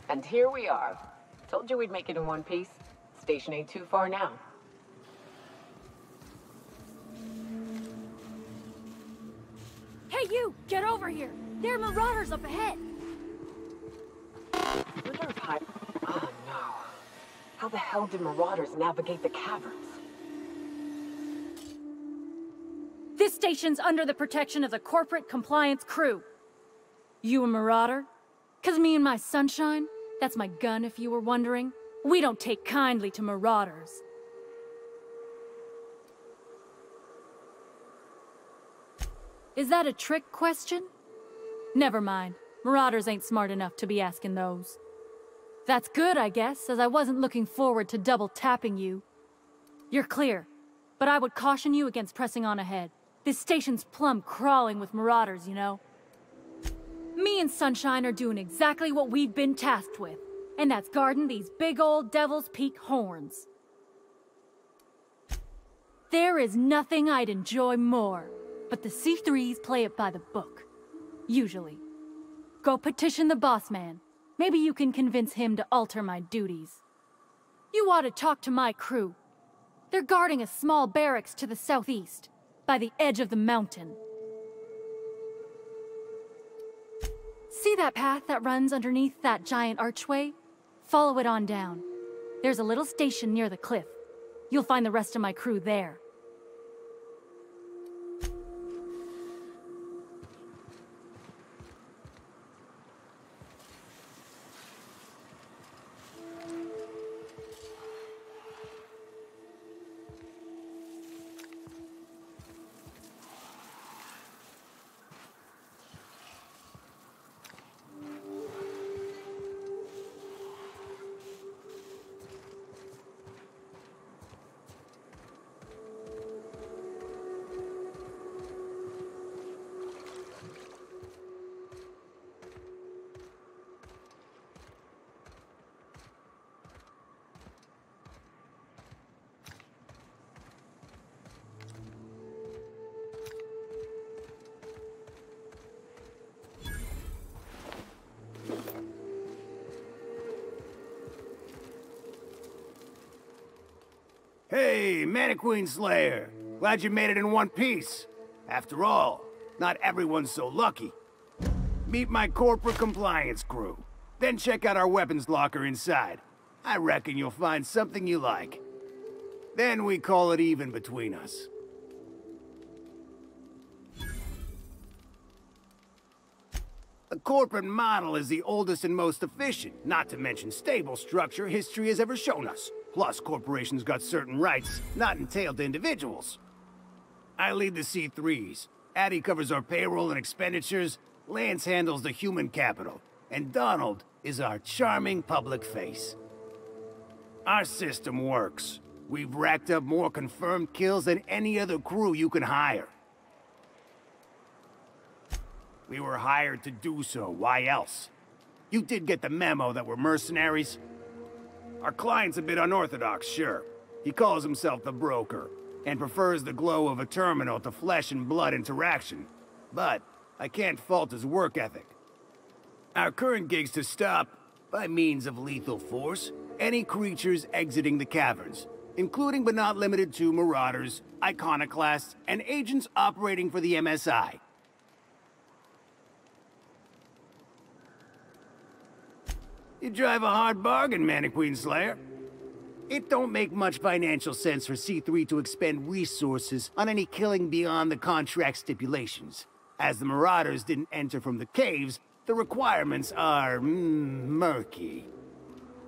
And here we are. Told you we'd make it in one piece. Station ain't too far now. Hey you! Get over here! There are marauders up ahead! Marauders hide. Oh no. How the hell did marauders navigate the caverns? This station's under the protection of the corporate compliance crew. You a marauder? 'Cause me and my sunshine, that's my gun if you were wondering, we don't take kindly to marauders. Is that a trick question? Never mind. Marauders ain't smart enough to be asking those. That's good, I guess, as I wasn't looking forward to double-tapping you. You're clear, but I would caution you against pressing on ahead. This station's plumb crawling with marauders, you know. Me and Sunshine are doing exactly what we've been tasked with, and that's guarding these big old Devil's Peak horns. There is nothing I'd enjoy more, but the C3s play it by the book. Usually. Go petition the boss man. Maybe you can convince him to alter my duties. You ought to talk to my crew. They're guarding a small barracks to the southeast, by the edge of the mountain. See that path that runs underneath that giant archway? Follow it on down. There's a little station near the cliff. You'll find the rest of my crew there. Hey, Mannequin Slayer! Glad you made it in one piece. After all, not everyone's so lucky. Meet my corporate compliance crew. Then check out our weapons locker inside. I reckon you'll find something you like. Then we call it even between us. The corporate model is the oldest and most efficient, not to mention stable structure history has ever shown us. Plus, corporations got certain rights not entailed to individuals. I lead the C3s. Addie covers our payroll and expenditures. Lance handles the human capital. And Donald is our charming public face. Our system works. We've racked up more confirmed kills than any other crew you can hire. We were hired to do so. Why else? You did get the memo that we're mercenaries? Our client's a bit unorthodox, sure. He calls himself the broker, and prefers the glow of a terminal to flesh and blood interaction. But I can't fault his work ethic. Our current gig's to stop, by means of lethal force, any creatures exiting the caverns, including but not limited to marauders, iconoclasts, and agents operating for the MSI. You drive a hard bargain, Mannequin Slayer. It don't make much financial sense for C3 to expend resources on any killing beyond the contract stipulations. As the Marauders didn't enter from the caves, the requirements are murky.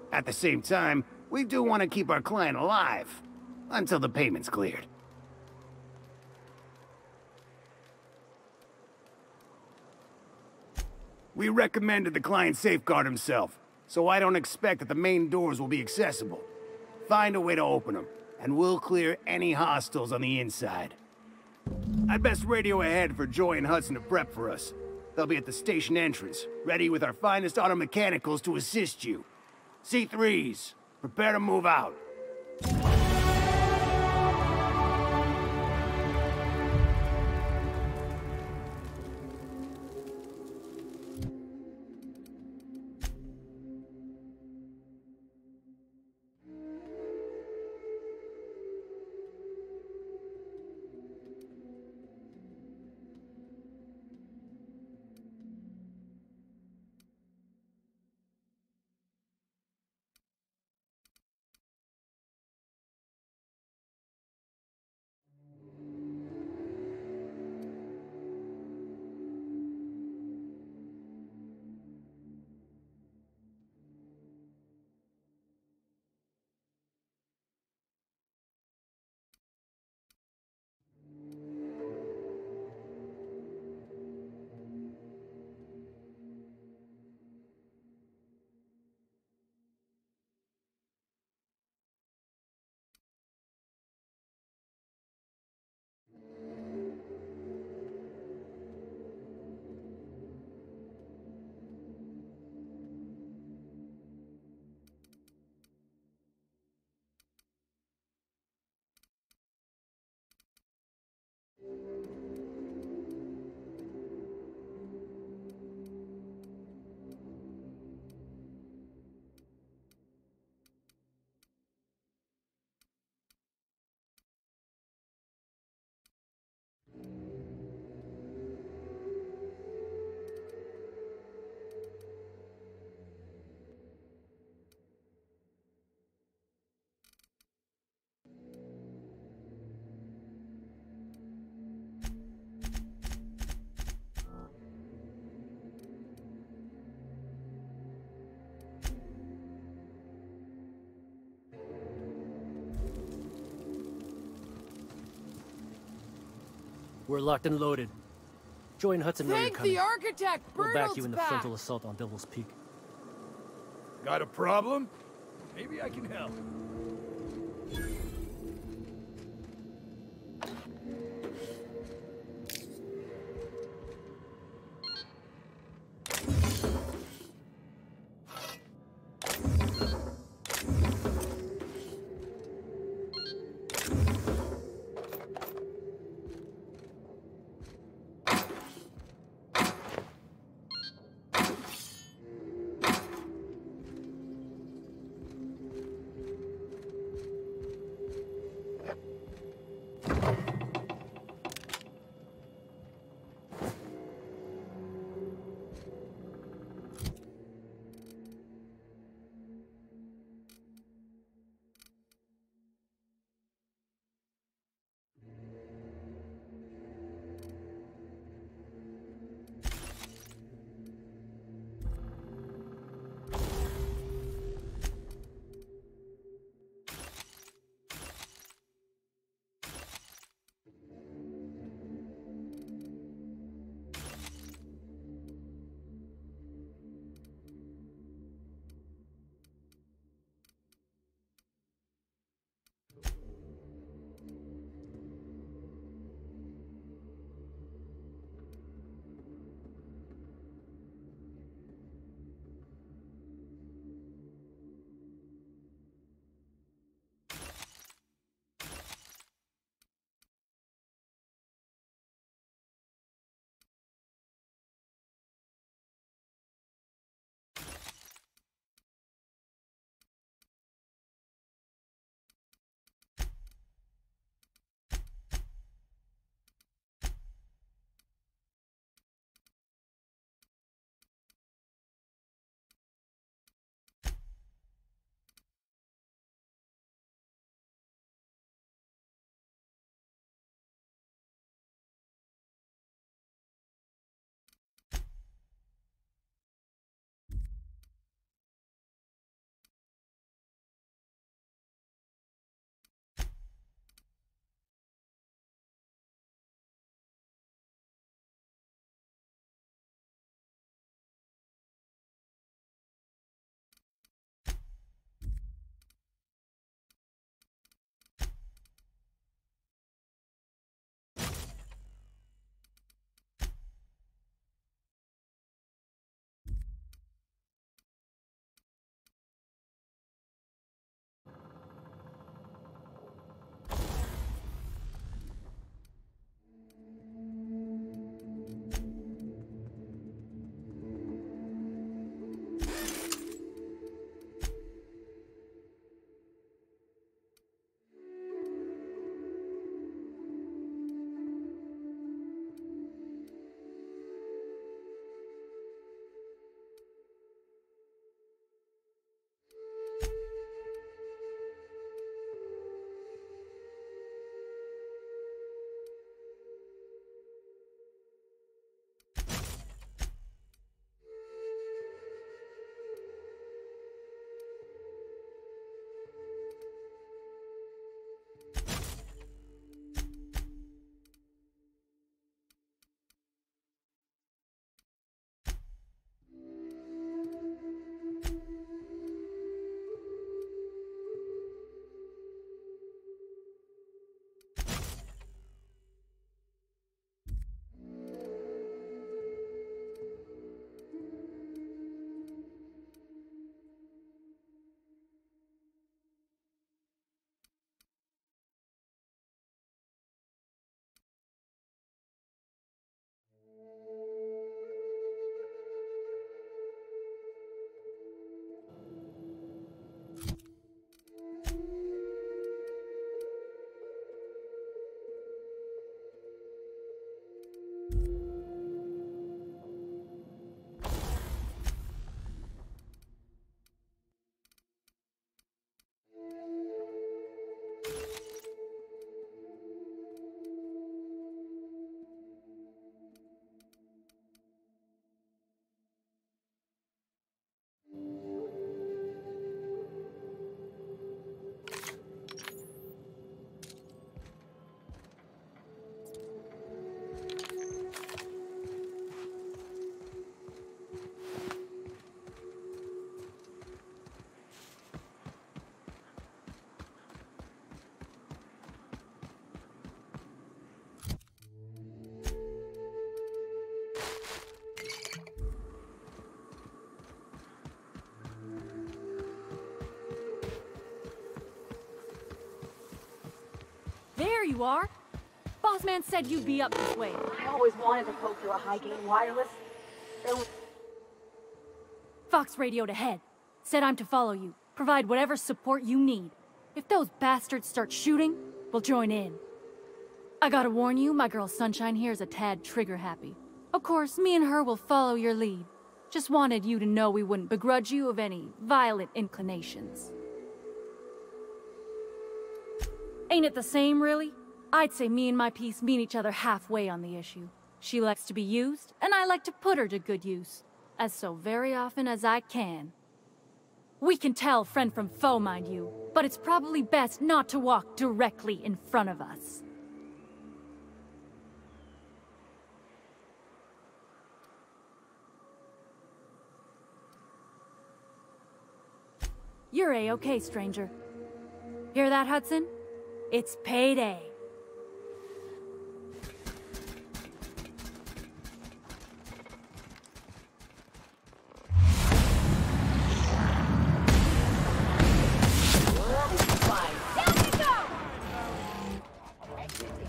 At the same time, we do want to keep our client alive, until the payment's cleared. We recommended the client safeguard himself, so I don't expect that the main doors will be accessible. Find a way to open them, and we'll clear any hostiles on the inside. I'd best radio ahead for Joy and Hudson to prep for us. They'll be at the station entrance, ready with our finest auto mechanicals to assist you. C3s, prepare to move out. We're locked and loaded. Join Hudson when you're Thank coming. the architect! We'll back you Bertolt's in the back. frontal assault on Devil's Peak. Got a problem? Maybe I can help. There you are. Boss man said you'd be up this way. I always wanted to poke through a high-gain wireless. There was... Fox radioed ahead. Said I'm to follow you. Provide whatever support you need. If those bastards start shooting, we'll join in. I gotta warn you, my girl Sunshine here is a tad trigger-happy. Of course, me and her will follow your lead. Just wanted you to know we wouldn't begrudge you of any violent inclinations. Ain't it the same, really? I'd say me and my piece meet each other halfway on the issue. She likes to be used, and I like to put her to good use. As so very often as I can. We can tell friend from foe, mind you, but it's probably best not to walk directly in front of us. You're A-okay, stranger. Hear that, Hudson? It's payday.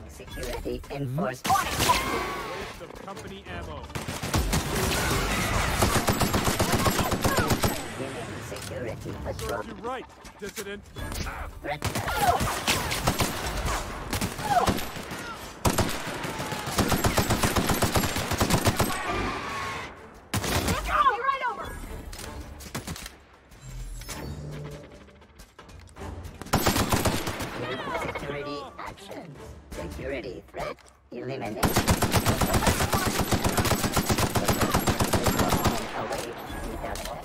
Security enforced. Waste of company ammo. Security patrol. You're right, dissident. Security actions. Security threat eliminated. Await reduction.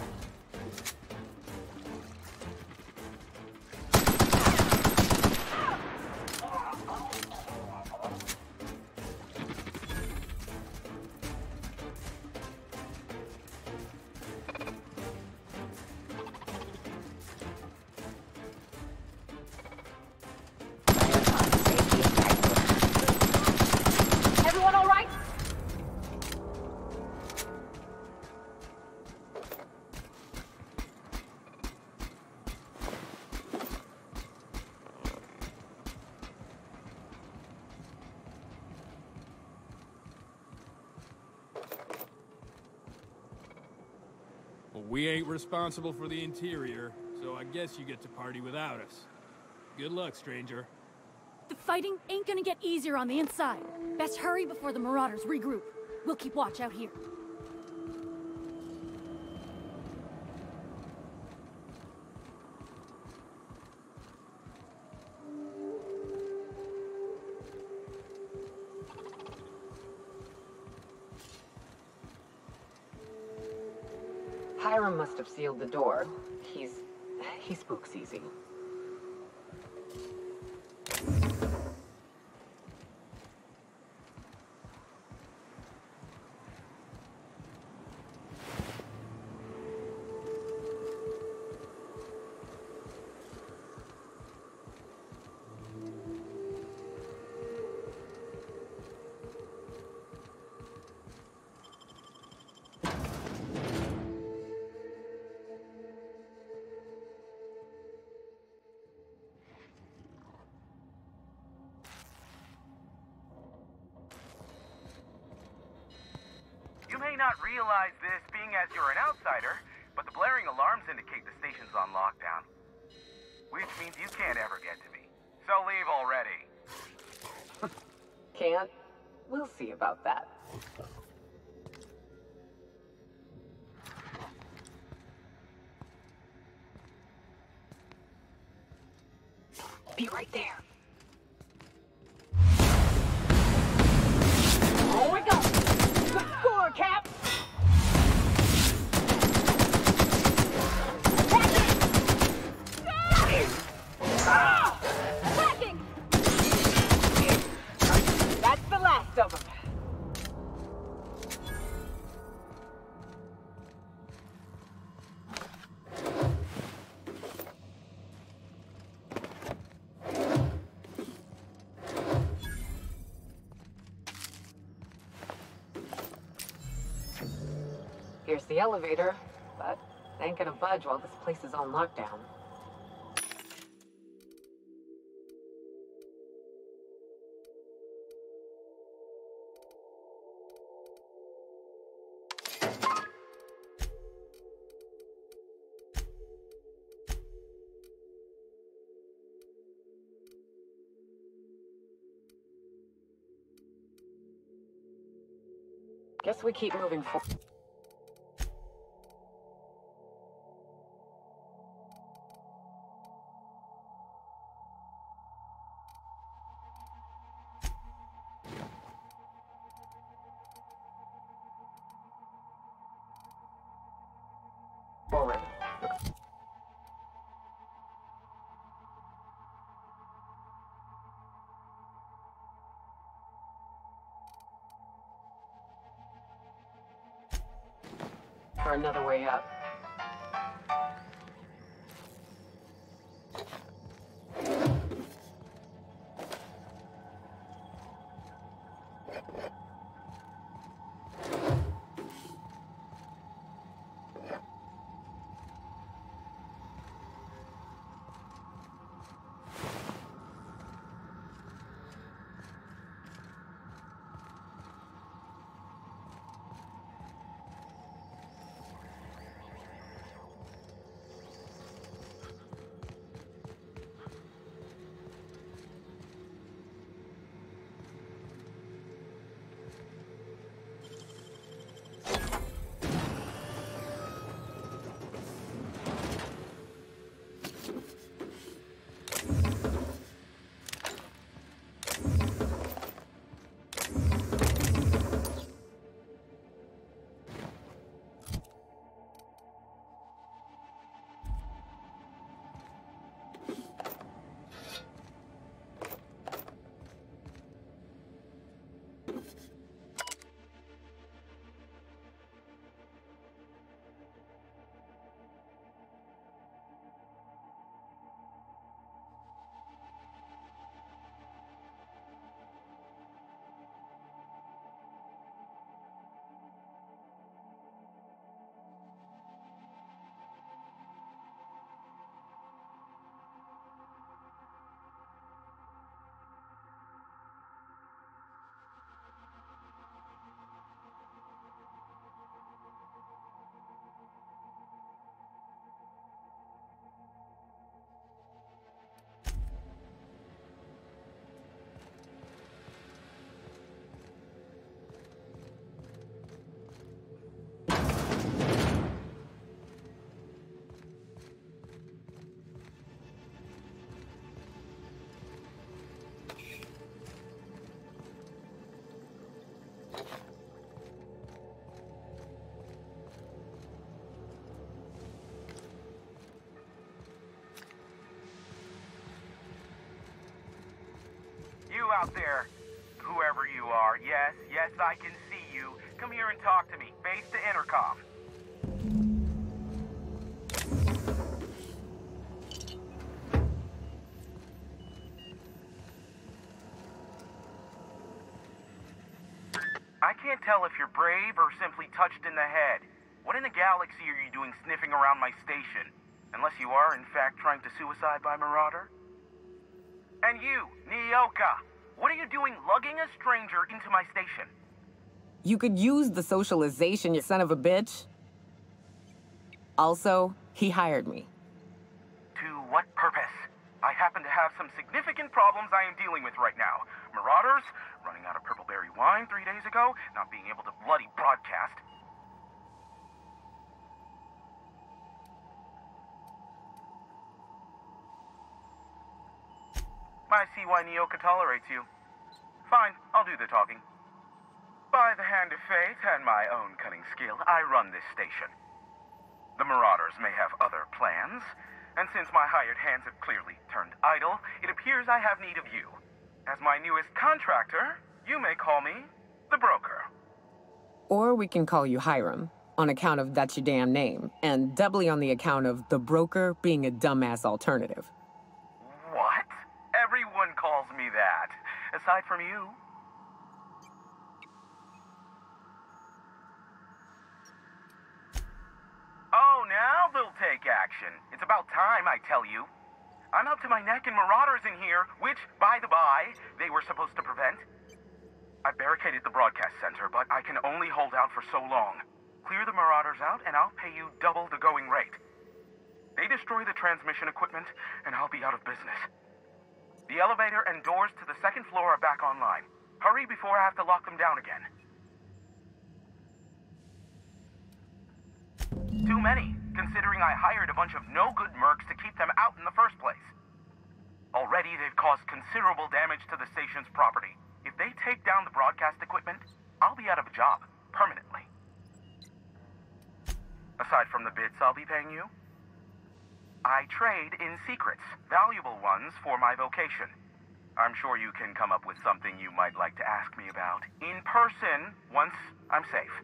Everyone all right? Well, we ain't responsible for the interior, so I guess you get to party without us. Good luck, stranger. The fighting ain't gonna get easier on the inside. Best hurry before the Marauders regroup. We'll keep watch out here. Hiram must have sealed the door. He spooks easy. You may not realize this, being as you're an outsider, but the blaring alarms indicate the station's on lockdown. Which means you can't ever get to me. So leave already. Can't? We'll see about that. Be right there. Oh my God! Good score, Cap! Attacking! That's the last of them. Here's the elevator, but ain't gonna budge while this place is on lockdown. Guess we keep moving forward. Forward. For another way up. You out there, whoever you are, yes, I can see you. Come here and talk to me. Base to intercom. I can't tell if you're brave or simply touched in the head. What in the galaxy are you doing sniffing around my station? Unless you are, in fact, trying to suicide by Marauder? And you, Nyoka, what are you doing lugging a stranger into my station? You could use the socialization, you son of a bitch. Also, he hired me. To what purpose? I happen to have some significant problems I am dealing with right now. Marauders, running out of purple berry wine 3 days ago, not being able to bloody broadcast. I see why Nyoka tolerates you. Fine, I'll do the talking. By the hand of fate and my own cunning skill, I run this station. The Marauders may have other plans, and since my hired hands have clearly turned idle, it appears I have need of you. As my newest contractor, you may call me the Broker. Or we can call you Hiram, on account of that's your damn name, and doubly on the account of the Broker being a dumbass alternative. What? Everyone calls me that, aside from you. Oh, now they'll take action. It's about time, I tell you. I'm up to my neck in Marauders in here, which, by the by, they were supposed to prevent. I barricaded the broadcast center, but I can only hold out for so long. Clear the Marauders out, and I'll pay you double the going rate. They destroy the transmission equipment, and I'll be out of business. The elevator and doors to the second floor are back online. Hurry before I have to lock them down again. many, considering I hired a bunch of no-good mercs to keep them out in the first place. Already, they've caused considerable damage to the station's property. If they take down the broadcast equipment, I'll be out of a job, permanently. Aside from the bits I'll be paying you, I trade in secrets, valuable ones for my vocation. I'm sure you can come up with something you might like to ask me about in person once I'm safe.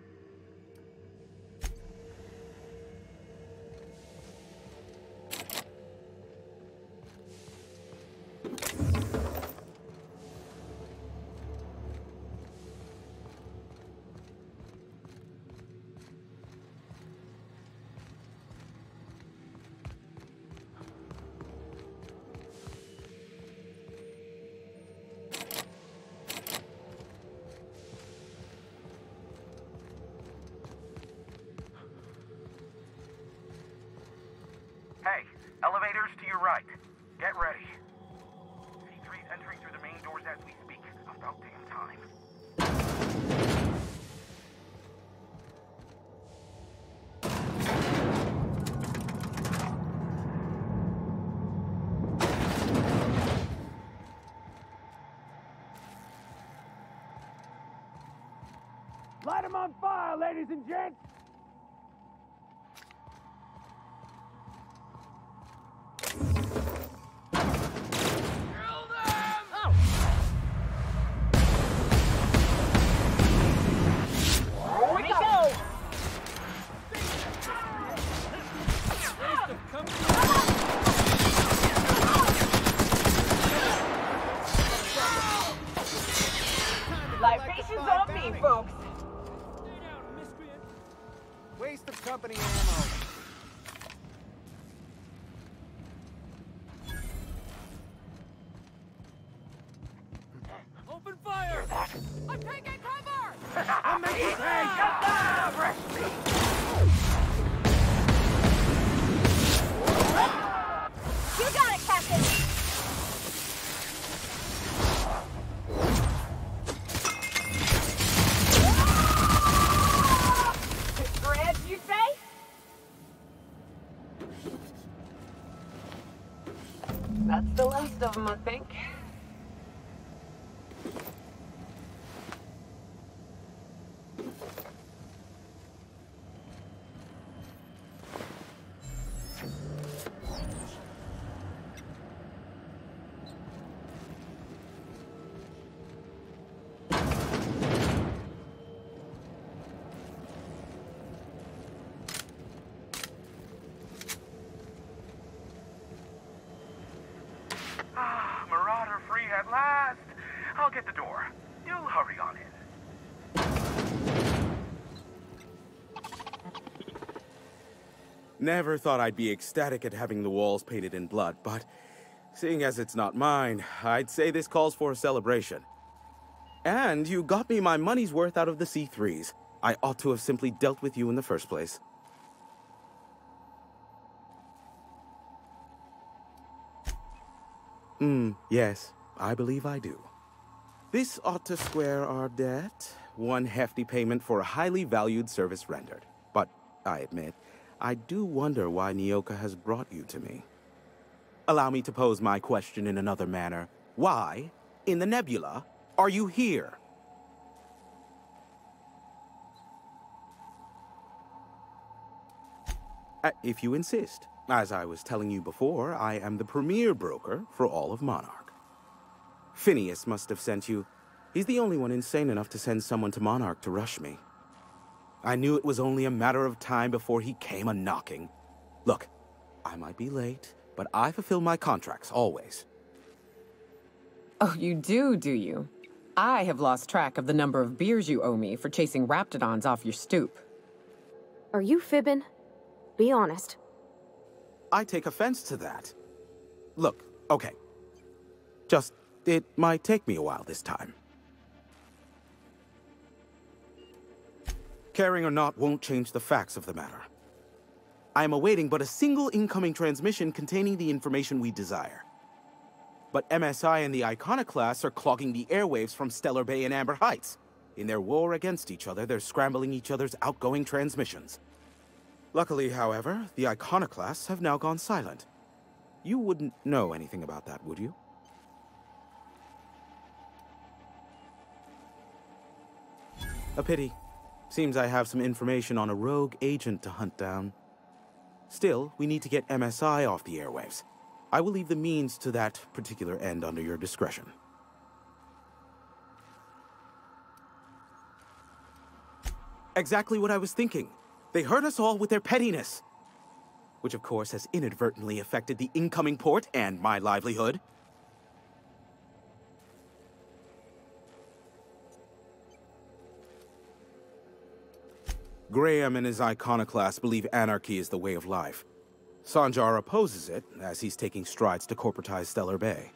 Hey, elevators to your right. Get ready. C3's entering through the main doors as we speak. About damn time. Light 'em on fire, ladies and gents! Libations on me, folks. Waste of company ammo. Open fire! I'm taking cover! I'm making pay! Shut down! Arrest me! You got it, Captain! Grant, you say? That's the last of them, I think. Marauder free at last. I'll get the door. Do hurry on in. Never thought I'd be ecstatic at having the walls painted in blood, but seeing as it's not mine, I'd say this calls for a celebration. And you got me my money's worth out of the C3s. I ought to have simply dealt with you in the first place. Yes, I believe I do. This ought to square our debt. One hefty payment for a highly valued service rendered. But, I admit, I do wonder why Nyoka has brought you to me. Allow me to pose my question in another manner. Why, in the nebula, are you here? If you insist. As I was telling you before, I am the premier broker for all of Monarch. Phineas must have sent you. He's the only one insane enough to send someone to Monarch to rush me. I knew it was only a matter of time before he came a-knocking. Look, I might be late, but I fulfill my contracts, always. Oh, you do you? I have lost track of the number of beers you owe me for chasing raptidons off your stoop. Are you fibbing? Be honest. I take offense to that. Look, okay. Just, it might take me a while this time. Caring or not won't change the facts of the matter. I am awaiting but a single incoming transmission containing the information we desire. But MSI and the Iconoclasts are clogging the airwaves from Stellar Bay and Amber Heights. In their war against each other, they're scrambling each other's outgoing transmissions. Luckily, however, the iconoclasts have now gone silent. You wouldn't know anything about that, would you? A pity. Seems I have some information on a rogue agent to hunt down. Still, we need to get MSI off the airwaves. I will leave the means to that particular end under your discretion. Exactly what I was thinking. They hurt us all with their pettiness. Which, of course, has inadvertently affected the incoming port and my livelihood. Graham and his iconoclasts believe anarchy is the way of life. Sanjar opposes it, as he's taking strides to corporatize Stellar Bay.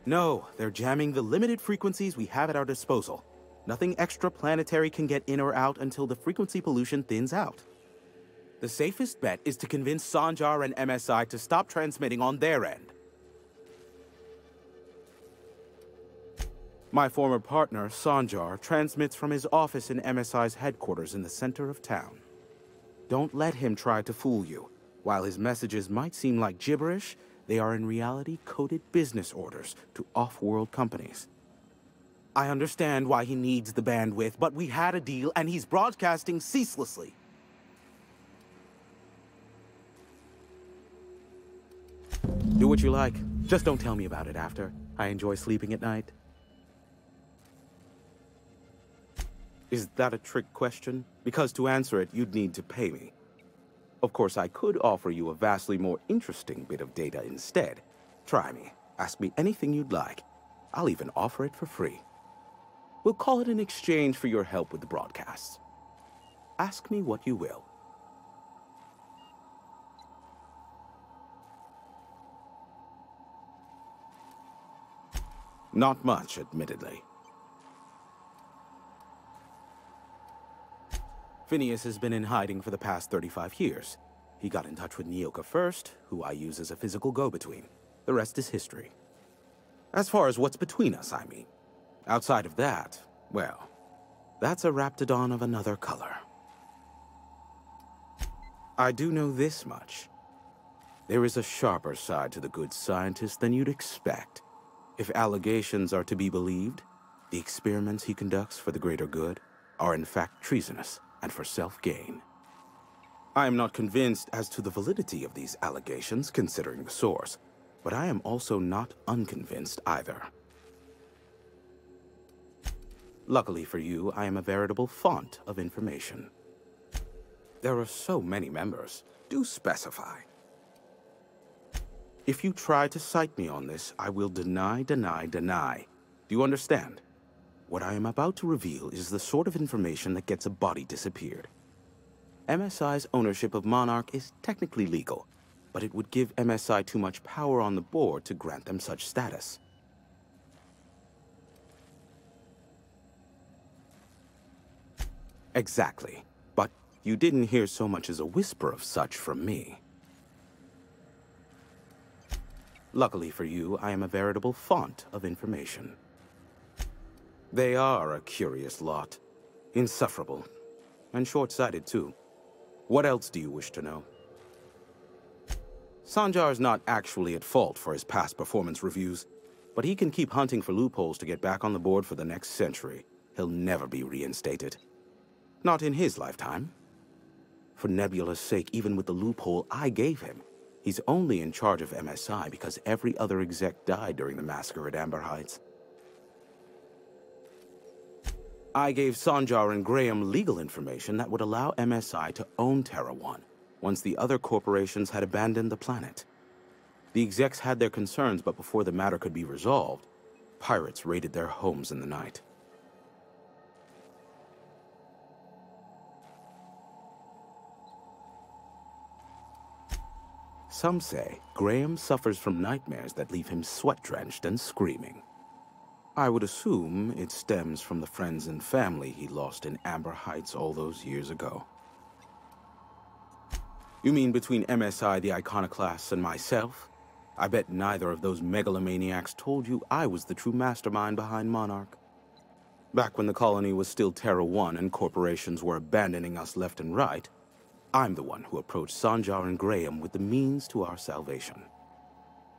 No, they're jamming the limited frequencies we have at our disposal. Nothing extraplanetary can get in or out until the frequency pollution thins out. The safest bet is to convince Sanjar and MSI to stop transmitting on their end. My former partner, Sanjar, transmits from his office in MSI's headquarters in the center of town. Don't let him try to fool you. While his messages might seem like gibberish, they are in reality coded business orders to off-world companies. I understand why he needs the bandwidth, but we had a deal and he's broadcasting ceaselessly. Do what you like. Just don't tell me about it after. I enjoy sleeping at night. Is that a trick question? Because to answer it, you'd need to pay me. Of course, I could offer you a vastly more interesting bit of data instead. Try me. Ask me anything you'd like. I'll even offer it for free. We'll call it an exchange for your help with the broadcasts. Ask me what you will. Not much, admittedly. Phineas has been in hiding for the past 35 years. He got in touch with Nyoka first, who I use as a physical go-between. The rest is history. As far as what's between us, I mean. Outside of that, well, that's a raptidon of another color. I do know this much. There is a sharper side to the good scientist than you'd expect. If allegations are to be believed, the experiments he conducts for the greater good are in fact treasonous and for self-gain. I am not convinced as to the validity of these allegations, considering the source, but I am also not unconvinced either. Luckily for you, I am a veritable font of information. There are so many members. Do specify. If you try to cite me on this, I will deny, deny, deny. Do you understand? What I am about to reveal is the sort of information that gets a body disappeared. MSI's ownership of Monarch is technically legal, but it would give MSI too much power on the board to grant them such status. Exactly. But you didn't hear so much as a whisper of such from me. Luckily for you, I am a veritable font of information. They are a curious lot. Insufferable. And short-sighted, too. What else do you wish to know? Sanjar's not actually at fault for his past performance reviews, but he can keep hunting for loopholes to get back on the board for the next century. He'll never be reinstated. Not in his lifetime. For Nebula's sake, even with the loophole I gave him, he's only in charge of MSI because every other exec died during the massacre at Amber Heights. I gave Sanjar and Graham legal information that would allow MSI to own Terra 1, once the other corporations had abandoned the planet. The execs had their concerns, but before the matter could be resolved, pirates raided their homes in the night. Some say Graham suffers from nightmares that leave him sweat-drenched and screaming. I would assume it stems from the friends and family he lost in Amber Heights all those years ago. You mean between MSI, the Iconoclasts, and myself? I bet neither of those megalomaniacs told you I was the true mastermind behind Monarch. Back when the colony was still Terra 1 and corporations were abandoning us left and right, I'm the one who approached Sanjar and Graham with the means to our salvation.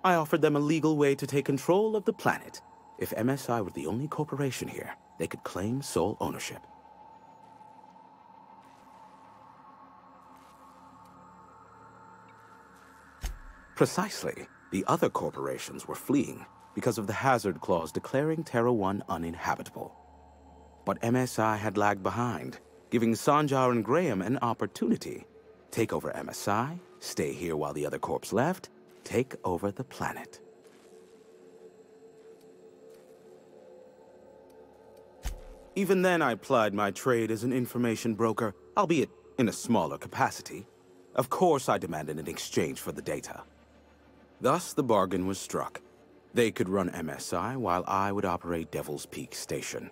I offered them a legal way to take control of the planet. If MSI were the only corporation here, they could claim sole ownership. Precisely. The other corporations were fleeing because of the hazard clause declaring Terra 1 uninhabitable. But MSI had lagged behind, giving Sanjar and Graham an opportunity. Take over MSI, stay here while the other corps left, take over the planet. Even then, I plied my trade as an information broker, albeit in a smaller capacity. Of course, I demanded an exchange for the data. Thus, the bargain was struck. They could run MSI while I would operate Devil's Peak Station.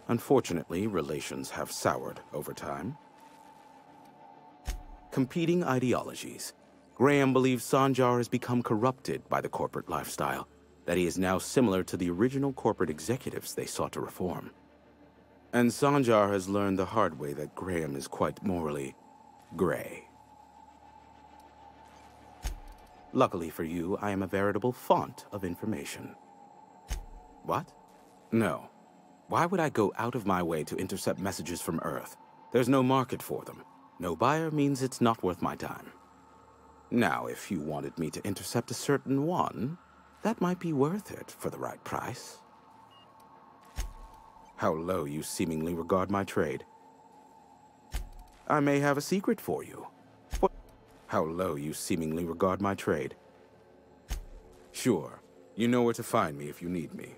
Unfortunately, relations have soured over time. Competing ideologies. Graham believes Sanjar has become corrupted by the corporate lifestyle, that he is now similar to the original corporate executives they sought to reform. And Sanjar has learned the hard way that Graham is quite morally gray. Luckily for you, I am a veritable font of information. What? No. Why would I go out of my way to intercept messages from Earth? There's no market for them. No buyer means it's not worth my time. Now, if you wanted me to intercept a certain one, that might be worth it for the right price. How low you seemingly regard my trade. I may have a secret for you. How low you seemingly regard my trade. Sure, you know where to find me if you need me.